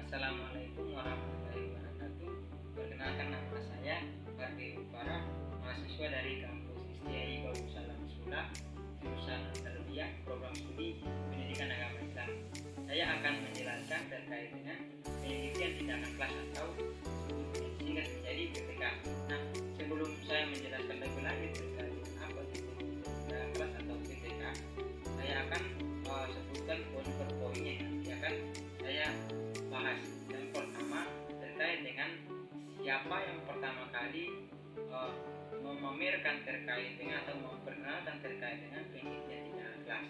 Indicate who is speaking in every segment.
Speaker 1: Assalamualaikum warahmatullahi wabarakatuh. Perkenalkan, nama saya Bardi Upara, mahasiswa dari kampus STI Bagusalam Sula, jurusan Tarbiyah, program studi pendidikan agama Islam. Saya akan menjelaskan terkait dengan penelitian tindakan kelas atau singkat menjadi PTK. Nah, sebelum saya menjelaskan lebih lanjut terkait dengan apa itu tindakan kelas atau PTK, saya akan sebutkan poin per poinnya. Nanti akan saya bahas. Yang pertama terkait dengan siapa yang pertama kali memamerkan terkait dengan atau memperkenalkan terkait dengan penelitian tindakan kelas.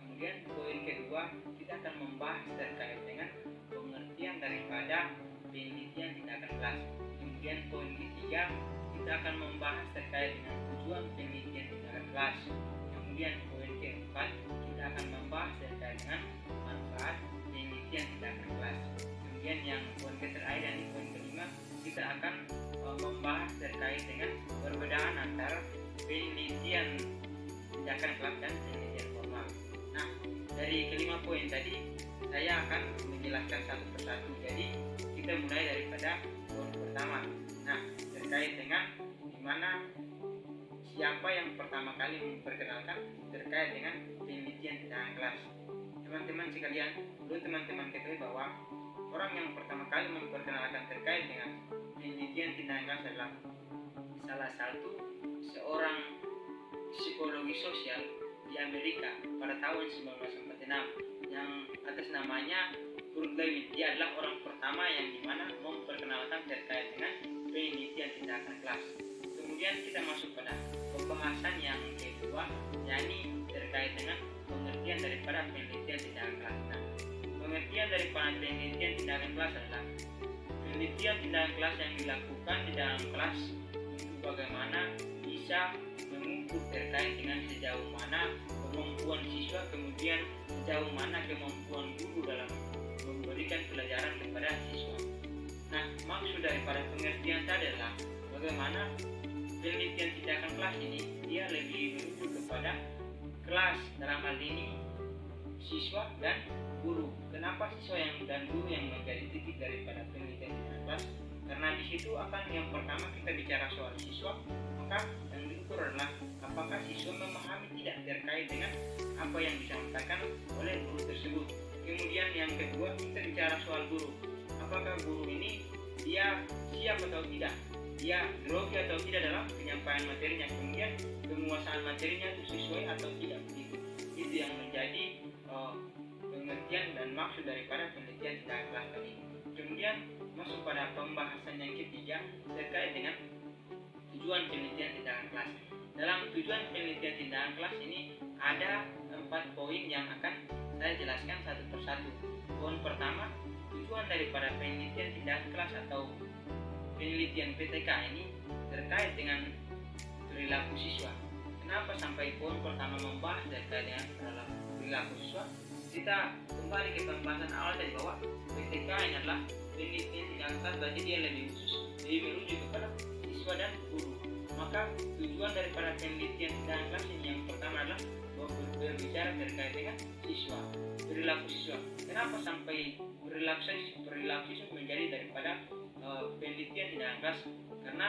Speaker 1: Kemudian poin kedua, kita akan membahas terkait dengan pengertian daripada penelitian tindakan kelas. Kemudian poin ketiga, kita akan membahas terkait dengan tujuan penelitian tindakan kelas. Kemudian poin keempat, kita akan membahas terkait dengan manfaat penelitian tindakan kelas. Kemudian yang poin terakhir dan poin kelima, kita akan membahas terkait dengan perbedaan antara penelitian tindakan kelas dan penelitian formal. Nah, dari kelima poin tadi saya akan menjelaskan satu persatu. Jadi kita mulai daripada poin pertama. Nah, terkait dengan dimana siapa yang pertama kali memperkenalkan terkait dengan penelitian tindakan kelas. Teman-teman sekalian, perlu teman-teman ketahui bahwa orang yang pertama kali memperkenalkan terkait dengan penelitian tindakan kelas adalah salah satu seorang psikologi sosial di Amerika pada tahun 1946 yang atas namanya Kurt Lewin. Dia adalah orang pertama yang dimana memperkenalkan terkait dengan penelitian tindakan kelas. Kemudian kita masuk pada pembahasan yang kedua, yakni terkait dengan pengertian daripada penelitian tindakan kelas. Nah, pengertian daripada penelitian tindakan kelas adalah penelitian tindakan kelas yang dilakukan di dalam kelas untuk bagaimana bisa mengukur terkait dengan sejauh mana kemampuan siswa, kemudian sejauh mana kemampuan guru dalam memberikan pelajaran kepada siswa. Nah, maksud daripada pengertian tadi adalah bagaimana penelitian tindakan kelas ini dia lebih merujuk kepada kelas, dalam hal ini siswa dan guru. Kenapa siswa dan guru yang menjadi titik daripada penelitian tindakan kelas? Karena di situ akan yang pertama kita bicara soal siswa, maka yang diukur adalah apakah siswa memahami tidak terkait dengan apa yang disampaikan oleh guru tersebut. Kemudian yang kedua, kita bicara soal guru. Apakah guru ini dia siap atau tidak, dia grogi atau tidak dalam penyampaian materinya, kemudian penguasaan materinya itu sesuai atau tidak begitu. Itu yang menjadi pengertian dan maksud daripada penelitian tindakan kelas tadi. Kemudian masuk pada pembahasan yang ketiga terkait dengan tujuan penelitian tindakan kelas. Dalam tujuan penelitian tindakan kelas ini ada 4 poin yang akan saya jelaskan satu persatu. Poin pertama, tujuan daripada penelitian tindakan kelas atau penelitian PTK ini terkait dengan perilaku siswa. Kenapa sampai poin pertama membahas terkait dengan perilaku siswa? Kita kembali ke pembahasan awal tadi bahwa PTK ini adalah penelitian tindakan kelas, berarti dia lebih khusus, lebih merujuk kepada siswa dan guru. Maka tujuan daripada penelitian tindakan kelas ini yang pertama adalah berbicara terkait dengan siswa, perilaku siswa. Kenapa sampai perilaku siswa menjadi daripada penelitian tindakan kelas? Karena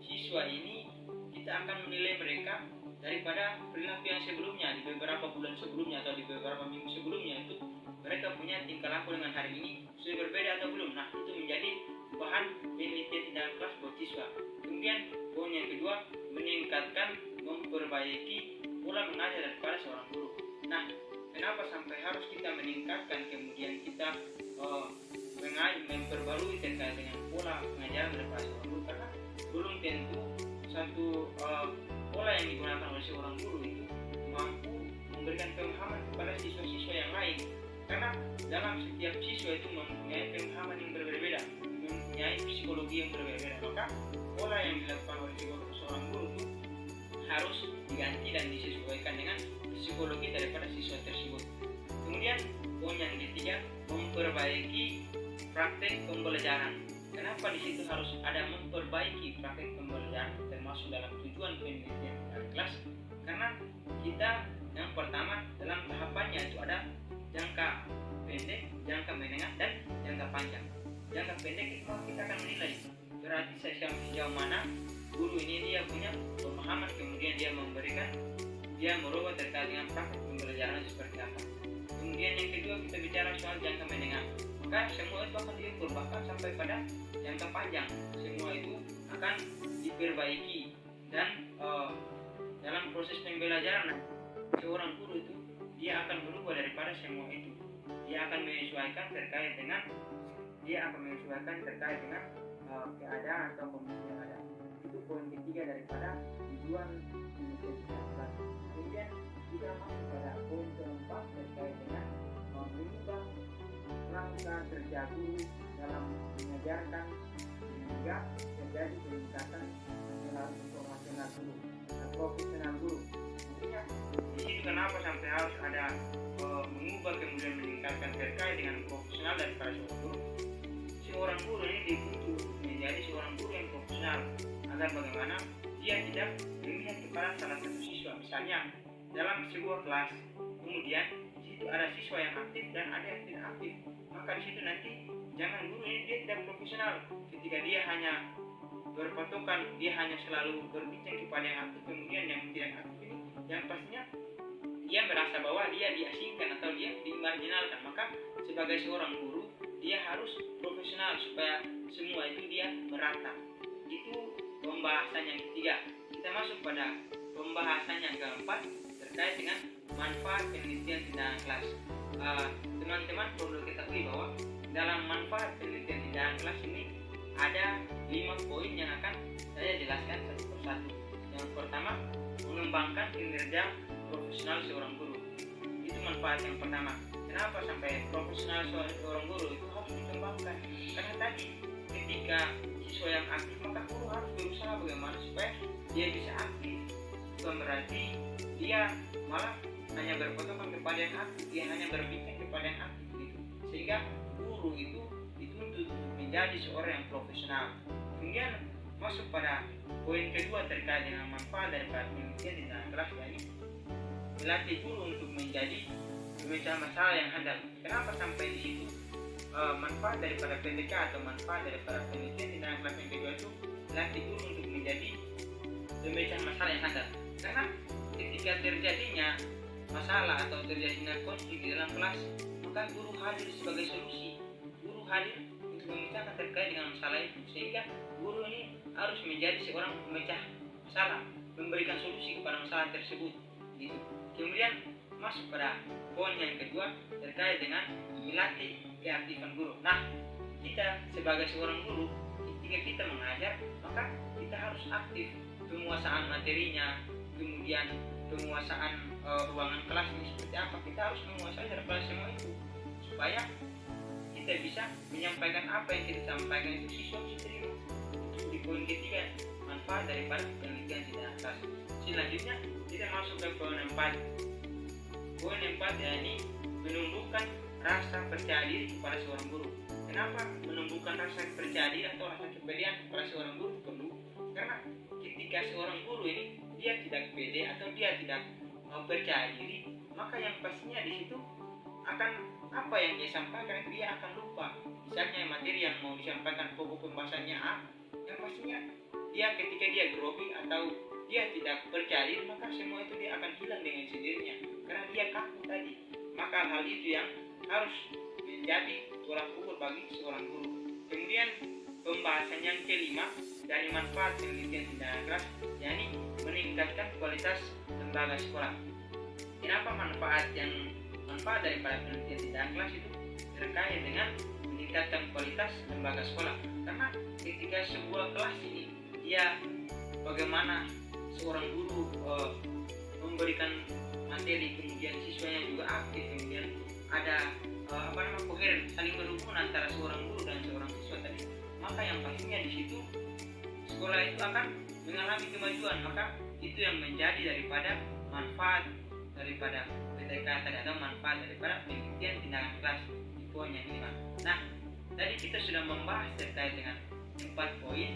Speaker 1: siswa ini kita akan menilai mereka daripada perilaku yang sebelumnya, di beberapa bulan sebelumnya atau di beberapa minggu sebelumnya itu mereka punya tingkah laku dengan hari ini sudah berbeda atau belum. Nah, itu menjadi bahan penelitian tindakan kelas buat siswa. Kemudian poin yang kedua, meningkatkan, memperbaiki pola mengajar daripada seorang guru. Nah, kenapa sampai harus kita meningkatkan, kemudian kita memperbarui terkait dengan pola pengajaran daripada seorang guru? Karena belum tentu satu pola yang digunakan oleh seorang guru itu mampu memberikan pemahaman kepada siswa-siswa yang lain. Karena dalam setiap siswa itu mempunyai pemahaman yang berbeda-beda, mempunyai psikologi yang berbeda-beda. Maka pola yang dilakukan oleh seorang guru itu harus diganti dan disesuaikan dengan psikologi daripada siswa tersebut. Kemudian poin yang ketiga, memperbaiki praktek pembelajaran. Kenapa di situ harus ada memperbaiki praktek pembelajaran termasuk dalam tujuan penelitian tindakan kelas? Karena kita yang pertama dalam tahapannya itu ada jangka pendek, jangka menengah, dan jangka panjang. jangka pendek itu kita akan menilai berarti sejauh mana guru ini dia punya pemahaman, kemudian dia memberikan, dia merubah terkait dengan praktek pembelajaran seperti apa. Kemudian yang kedua kita bicara soal jangka menengah, maka semua itu akan diukur bahkan sampai pada jangka panjang, semua itu akan diperbaiki. Dan dalam proses pembelajaran seorang guru itu dia akan berubah daripada semua itu, dia akan menyesuaikan terkait dengan keadaan atau kondisi yang ada. Itu poin ketiga daripada tujuan universitas. Kemudian kita masuk pada poin keempat terkait dengan mengubah langkah kerja guru dalam mengajarkan hingga terjadi peningkatan melalui informasional guru dan profesional guru. Maksudnya di situ kenapa sampai harus ada mengubah kemudian meningkatkan terkait dengan profesional daripada seorang guru. Seorang guru ini dibutuh menjadi seorang guru yang profesional agar bagaimana dia tidak memihak kepada salah satu siswa. Misalnya dalam sebuah kelas, kemudian di situ ada siswa yang aktif dan ada yang tidak aktif, maka di situ nanti jangan guru ini dia tidak profesional ketika dia hanya berpatokan, dia hanya selalu berbicara kepada yang aktif, kemudian yang tidak aktif ini yang pastinya dia merasa bahwa dia diasingkan atau dia dimarginalkan. Maka sebagai seorang guru dia harus profesional supaya semua itu dia merata. Itu pembahasan yang ketiga. Kita masuk pada pembahasan yang keempat terkait dengan manfaat penelitian tindakan kelas. Teman-teman perlu ketahui bahwa dalam manfaat penelitian tindakan kelas ini ada 5 poin yang akan saya jelaskan satu persatu. Yang pertama, mengembangkan kinerja profesional seorang guru. Itu manfaat yang pertama. Kenapa sampai profesional seorang guru itu harus dikembangkan? Karena tadi ketika siswa yang aktif, maka guru harus berusaha bagaimana supaya dia bisa aktif. Bukan berarti dia malah hanya berpatokan kepada yang aktif, dia hanya berbicara kepada yang aktif gitu. Sehingga guru itu dituntut menjadi seorang yang profesional. Kemudian masuk pada poin kedua terkait dengan manfaat daripada penelitian di dalam kelas, yakni melatih guru untuk menjadi pemecah masalah yang handal. Kenapa sampai di situ? Manfaat daripada PTK atau manfaat daripada penelitian di dalam kelas yang kedua itu melatih guru untuk menjadi pemecah masalah yang handal. Karena ketika terjadinya masalah atau terjadinya konflik di dalam kelas, maka guru hadir sebagai solusi. Guru hadir untuk memecahkan terkait dengan masalah itu, sehingga guru ini harus menjadi seorang pemecah masalah, memberikan solusi kepada masalah tersebut gitu. Kemudian masuk pada poin yang kedua terkait dengan melatih keaktifan guru. Nah, kita sebagai seorang guru ketika kita mengajar, maka kita harus aktif penguasaan materinya, kemudian penguasaan ruangan kelas ini seperti apa, kita harus menguasai daripada semua itu supaya kita bisa menyampaikan apa yang kita sampaikan itu siswa bisa terima. Itu di poin ketiga, manfaat daripada penelitian di dalam kelas. Selanjutnya kita masuk ke poin 4. Poin 4 yakni menumbuhkan rasa percaya diri kepada seorang guru. Kenapa menumbuhkan rasa percaya diri atau rasa kepedean kepada seorang guru perlu? Karena ketika seorang guru ini dia tidak pede atau dia tidak percaya diri, maka yang pastinya di situ akan apa yang dia sampaikan itu dia akan lupa. Misalnya materi yang mau disampaikan pokok pembahasannya A, yang pastinya dia ketika dia grogi atau dia tidak percaya diri, maka semua itu dia akan hilang dengan sendirinya karena dia kaku tadi. Maka hal itu yang harus menjadi tolak ukur bagi seorang guru. Kemudian pembahasan yang kelima dari manfaat penelitian tindakan kelas, yakni meningkatkan kualitas lembaga sekolah. Kenapa manfaat daripada penelitian tindakan kelas itu terkait dengan meningkatkan kualitas lembaga sekolah? Karena ketika sebuah kelas ini dia bagaimana seorang guru memberikan materi, kemudian siswanya juga aktif, kemudian ada koheren saling berhubungan antara seorang guru dan seorang siswa tadi, maka yang pastinya di situ sekolah itu akan mengalami kemajuan. Maka itu yang menjadi daripada manfaat daripada PTK tadi atau manfaat daripada penelitian tindakan kelas di poin yang 5. Nah, tadi kita sudah membahas terkait dengan 4 poin.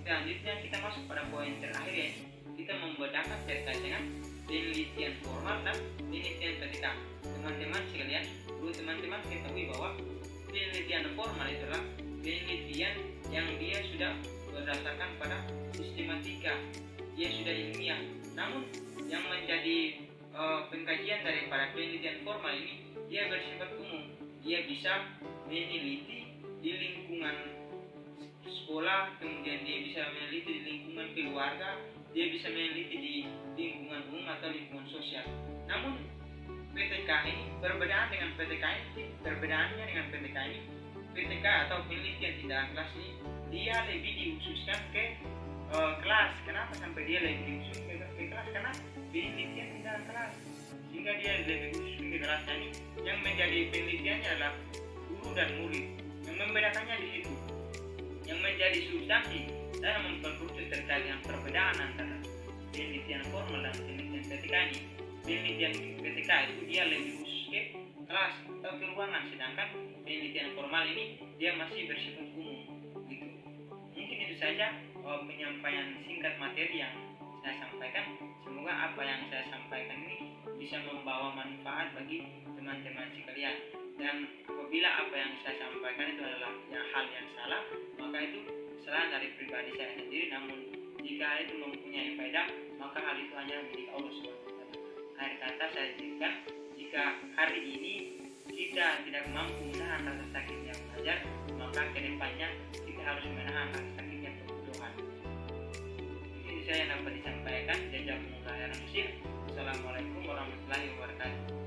Speaker 1: Selanjutnya kita masuk pada poin terakhir, yaitu kita membedakan terkait dengan penelitian formal dan penelitian PTK. Teman-teman sekalian, perlu teman-teman ketahui bahwa penelitian formal adalah penelitian yang dia sudah berdasarkan pada sistematika, dia sudah ilmiah. Namun yang menjadi pengkajian daripada penelitian formal ini, dia bersifat umum. Dia bisa meneliti di lingkungan sekolah, kemudian dia bisa meneliti di lingkungan keluarga, dia bisa meneliti di lingkungan umum atau lingkungan sosial. Namun PTK ini perbedaannya dengan PTK ini, PTK atau penelitian tindakan kelas ini dia lebih dikhususkan ke kelas. Kenapa sampai dia lebih dikhususkan ke kelas? Karena penelitian tindakan kelas, sehingga dia lebih khusus ke kelas. Ini yang menjadi penelitiannya adalah guru dan murid. Yang membedakannya di situ. Yang menjadi substansi dalam memperkerucut terkait dengan perbedaan antara penelitian formal dan penelitian PTK ini. Penelitian PTK itu dia lebih khusus ke kelas atau ke ruangan, sedangkan penelitian formal ini dia masih bersifat umum gitu. Mungkin itu saja penyampaian singkat materi yang saya sampaikan. Semoga apa yang saya sampaikan ini bisa membawa manfaat bagi teman-teman sekalian, dan apabila apa yang saya sampaikan itu adalah hal yang salah, maka itu kesalahan dari pribadi saya sendiri. Namun jika itu mempunyai faedah, maka hal itu hanya milik Allah SWT. Akhir kata saya jadikan, jika hari ini kita tidak mampu menahan rasa sakit yang wajar, maka kedepannya kita harus menahan rasa sakit yang berlebihan. Ini saya dapat disampaikan. Jazakumullah khairan. Assalamualaikum warahmatullahi wabarakatuh.